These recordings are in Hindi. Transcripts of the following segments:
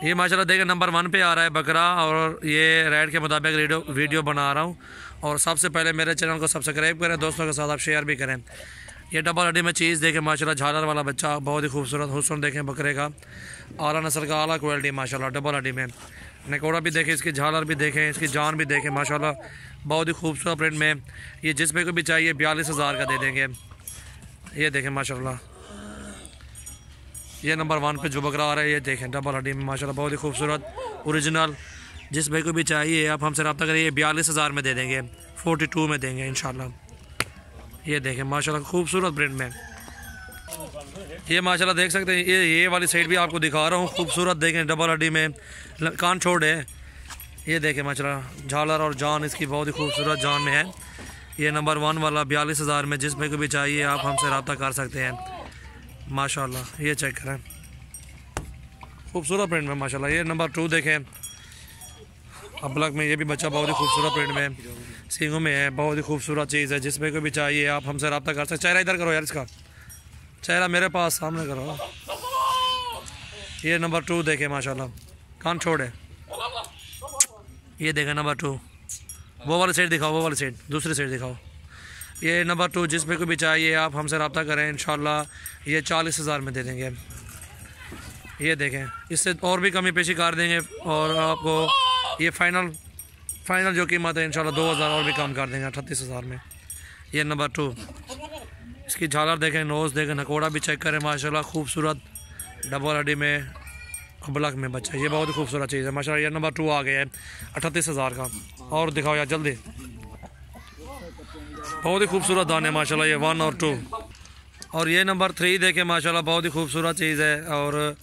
ये माशाल्लाह देखें नंबर 1 पे आ रहा है बकरा, और ये रेट के मुताबिक वीडियो बना रहा हूँ। और सबसे पहले मेरे चैनल को सब्सक्राइब करें, दोस्तों के साथ आप शेयर भी करें। ये डबल हड्डी में चीज़ देखें माशाल्लाह, झालर वाला बच्चा, बहुत ही खूबसूरत हुस्न देखें बकरे का, आला नस्ल का, आला क्वालिटी माशाल्लाह। डबल हड्डी में नकोड़ा भी देखें, इसकी झालर भी देखें, इसकी जान भी देखें माशाल्लाह, बहुत ही खूबसूरत प्रिंट में। ये जिस पे को भी चाहिए 42,000 का दे देंगे। ये देखें माशाल्लाह, ये नंबर 1 पे जो बकरा आ रहा है ये देखें डबल हड्डी में माशाल्लाह, बहुत ही खूबसूरत ओरिजिनल। जिस भाई को भी चाहिए आप हमसे रब्ता करिए, 42,000 में दे देंगे, 42 में देंगे इंशाल्लाह। ये देखें माशाल्लाह खूबसूरत प्रिंट में। ये माशाल्लाह देख सकते हैं, ये वाली साइड भी आपको दिखा रहा हूँ, खूबसूरत देखें डबल हड्डी में, कान छोड़ है। ये देखें माशाल्लाह झालर और जान इसकी बहुत ही खूबसूरत जान में है। ये नंबर 1 वाला 42,000 में, जिस भाई को भी चाहिए आप हमसे रब्ता कर सकते हैं माशाल्लाह। ये चेक करें खूबसूरत प्रिंट में माशाल्लाह। ये नंबर 2 देखें अबलग में, ये भी बच्चा बहुत ही खूबसूरत प्रिंट में, सींगों में है, बहुत ही खूबसूरत चीज़ है। जिस पे को भी चाहिए आप हमसे रब्ता कर सकते। चेहरा इधर करो यार, इसका चेहरा मेरे पास सामने करो। ये नंबर 2 देखें माशाल्लाह, कान छोड़े। ये देखें नंबर 2, वो वाली साइड दिखाओ, वो वाली साइड, दूसरी साइड दिखाओ। ये नंबर 2 जिस पे को भी चाहिए आप हमसे रब्ता करें इंशाल्लाह, ये 40,000 में दे देंगे। ये देखें, इससे और भी कमी पेशी कर देंगे, और आपको ये फाइनल जो कीमत है इंशाल्लाह 2,000 और भी कम कर देंगे 38,000 में। ये नंबर 2, इसकी झालर देखें, नोज़ देखें, नकोड़ा भी चेक करें माशाल्लाह, खूबसूरत डबल हड्डी में ब्लैक में बच्चा, ये बहुत ही खूबसूरत चीज़ है माशाल्लाह। ये नंबर 2 आ गया है 38,000 का। और दिखाओ यार जल्दी, बहुत ही खूबसूरत दाने माशाल्लाह, ये 1 और 2। और ये नंबर 3 देखें माशाल्लाह, बहुत ही खूबसूरत चीज़ है। और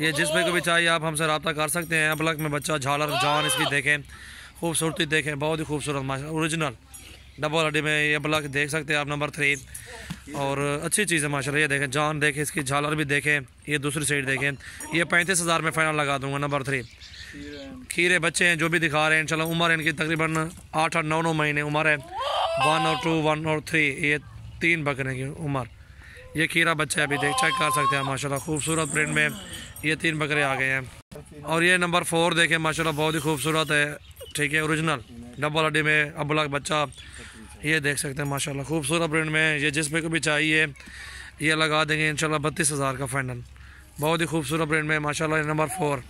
ये जिस पे को भी चाहिए आप हमसे रब्ता कर सकते हैं। ब्लैक में बच्चा, झालर जान इसकी देखें, खूबसूरती देखें, बहुत ही खूबसूरत माशाल्लाह, ओरिजिनल डबल हड्डी में ये ब्लैक देख सकते हैं आप नंबर 3। और अच्छी चीज़ है माशाल्लाह। ये देखें जान देखें, इसकी झालर भी देखें, ये दूसरी साइड देखें। ये 35,000 में फाइनल लगा दूंगा नंबर 3। खीरे बच्चे हैं जो भी दिखा रहे हैं इंशाल्लाह, उम्र इनकी तकरीबन 8 और 9 महीने उम्र है। 1 और 2, 1 और 3, ये 3 बकरे की उम्र। ये खीरा बच्चा है, अभी देख चेक कर सकते हैं माशाल्लाह, खूबसूरत प्रिंट में ये 3 बकरे आ गए हैं। और ये नंबर 4 देखें माशाल्लाह, बहुत ही खूबसूरत है, ठीक है, ओरिजिनल डबल हड्डी में अबलग बच्चा, ये देख सकते हैं माशाल्लाह, खूबसूरत प्रिंट में। ये जिस पे को भी चाहिए ये लगा देंगे इंशाल्लाह 32,000 का फाइनल, बहुत ही खूबसूरत प्रिंट में माशाल्लाह। नंबर 4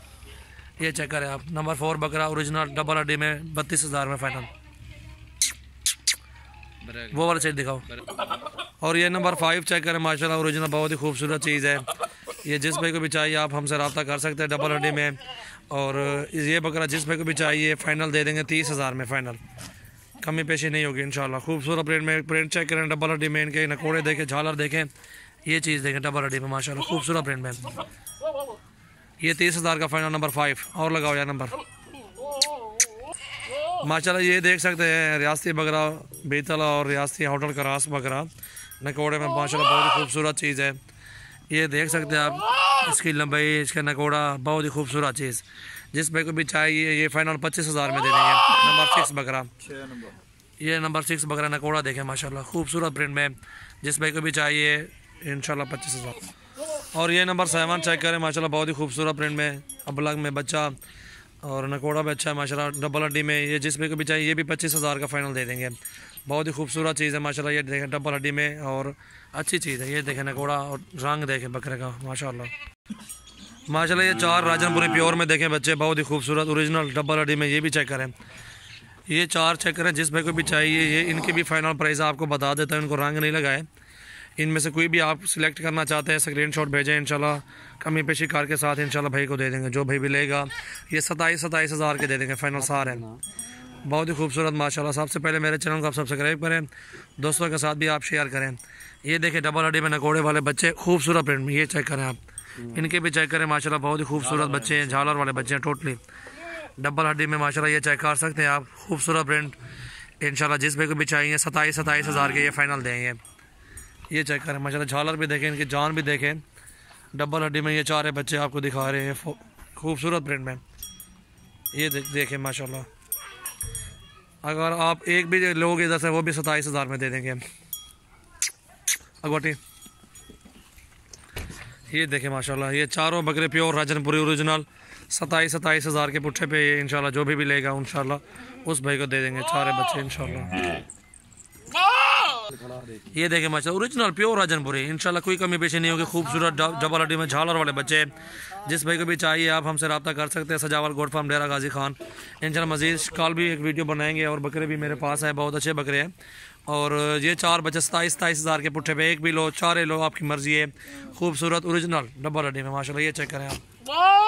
ये चेक करें आप, नंबर 4 बकरा ओरिजिनल डबल हड्डी में 32,000 में फाइनल। वो वाला साइड दिखाओ। और ये नंबर 5 चेक करें माशाल्लाह, ओरिजिनल बहुत ही खूबसूरत चीज़ है। ये जिस भाई को भी चाहिए आप हमसे रब्ता कर सकते हैं डबल हड्डी में। और ये बकरा जिस भाई को भी चाहिए फाइनल दे देंगे 30,000 में फाइनल, कमी पेशी नहीं होगी इंशाल्लाह। खूबसूरत प्रिंट में, प्रिंट चेक करें डबल हड्डी में, इनके नकोड़े देखें, झालर देखें, ये चीज़ देखें डबल हड्डी में माशाल्लाह, खूबसूरत प्रिंट में। ये 30,000 का फाइनल नंबर 5। और लगाओ यार नंबर माशाल्लाह। ये देख सकते हैं रियासती बकरा बेतला और रियासती होटल क्रास बकरा नकोड़े में माशाल्लाह, बहुत ही खूबसूरत चीज़ है। ये देख सकते हैं आप, इसकी लंबाई, इसका नकोड़ा, बहुत ही खूबसूरत चीज़। जिस भाई को भी चाहिए ये फाइनल 25,000 में दे देंगे। नंबर 6 बकरा, ये नंबर 6 बकरा नकोड़ा देखें माशाल्लाह, खूबसूरत प्रिंट में, जिस भाई को भी चाहिए इंशाल्लाह 25,000। और ये नंबर 7 चेक करें माशाल्लाह, बहुत ही खूबसूरत प्रिंट में अबलग में बच्चा, और नकोड़ा भी अच्छा है माशाल्लाह डबल हड्डी में। ये जिस भाई को भी चाहिए ये भी 25,000 का फाइनल दे देंगे, बहुत ही खूबसूरत चीज़ है माशाल्लाह। ये देखें डबल हड्डी में और अच्छी चीज़ है। ये देखें नकोड़ा और रंग देखें बकरे का माशाल्लाह माशाल्लाह। ये 4 राजनपुरी प्योर में देखें बच्चे, बहुत ही खूबसूरत ओरिजिनल डबल हड्डी में, ये भी चेक करें। ये 4 चेक करें, जिस भाई को भी चाहिए ये इनकी भी फाइनल प्राइस आपको बता देता है, इनको रंग नहीं लगाए। इनमें से कोई भी आप सिलेक्ट करना चाहते हैं स्क्रीनशॉट भेजें, इंशाल्लाह कमी पेशी कार के साथ इंशाल्लाह भाई को दे देंगे, जो भाई भी लेगा। ये 27,000 के दे देंगे फाइनल सारे, बहुत ही खूबसूरत माशाल्लाह। सबसे पहले मेरे चैनल को आप सब्सक्राइब करें, दोस्तों के साथ भी आप शेयर करें। ये देखें डबल हड्डी में नकोड़े वाले बच्चे, खूबसूरत प्रिंट में, ये चेक करें आप, इनके भी चेक करें माशाल्लाह, बहुत ही खूबसूरत बच्चे हैं, झालर वाले बच्चे हैं टोटली डबल हड्डी में माशाल्लाह। ये चेक कर सकते हैं आप, खूबसूरत प्रिंट इंशाल्लाह। जिस भाई को भी चाहिए 27,000 के ये फाइनल देंगे। ये चेक करें माशाल्लाह, झालर भी देखें, इनकी जान भी देखें, डबल हड्डी में ये 4 बच्चे आपको दिखा रहे हैं खूबसूरत प्रिंट में। ये देखें माशाल्लाह, अगर आप एक भी लोग इधर से वो भी 27,000 में दे देंगे अगवाटी। ये देखें माशाल्लाह, ये चारों बकरे प्योर राजनपुरी ओरिजिनल 27 हज़ार के पुट्ठे पे इंशाल्लाह जो भी लेगा इंशाल्लाह उस भाई को दे देंगे सारे बच्चे इंशाल्लाह। ये देखें माशाल्लाह ओरिजिनल प्योर राजनपुरी, इंशाल्लाह कोई कमी पेशी नहीं होगी। खूबसूरत डबल हड्डी में झालर वाले बच्चे, जिस भाई को भी चाहिए आप हमसे रब्ता कर सकते हैं। सजावल गोट फार्म डेरा गाजी खान। इंशाल्लाह मजीद कल भी एक वीडियो बनाएंगे और बकरे भी मेरे पास हैं, बहुत अच्छे बकरे हैं। और ये चार बच्चे 27 हज़ार के पुट्ठे पे, एक भी लो चारे लो आपकी मर्जी है। खूबसूरत ओरिजिनल डबल हड्डी में माशाल्लाह, ये चेक करें आप।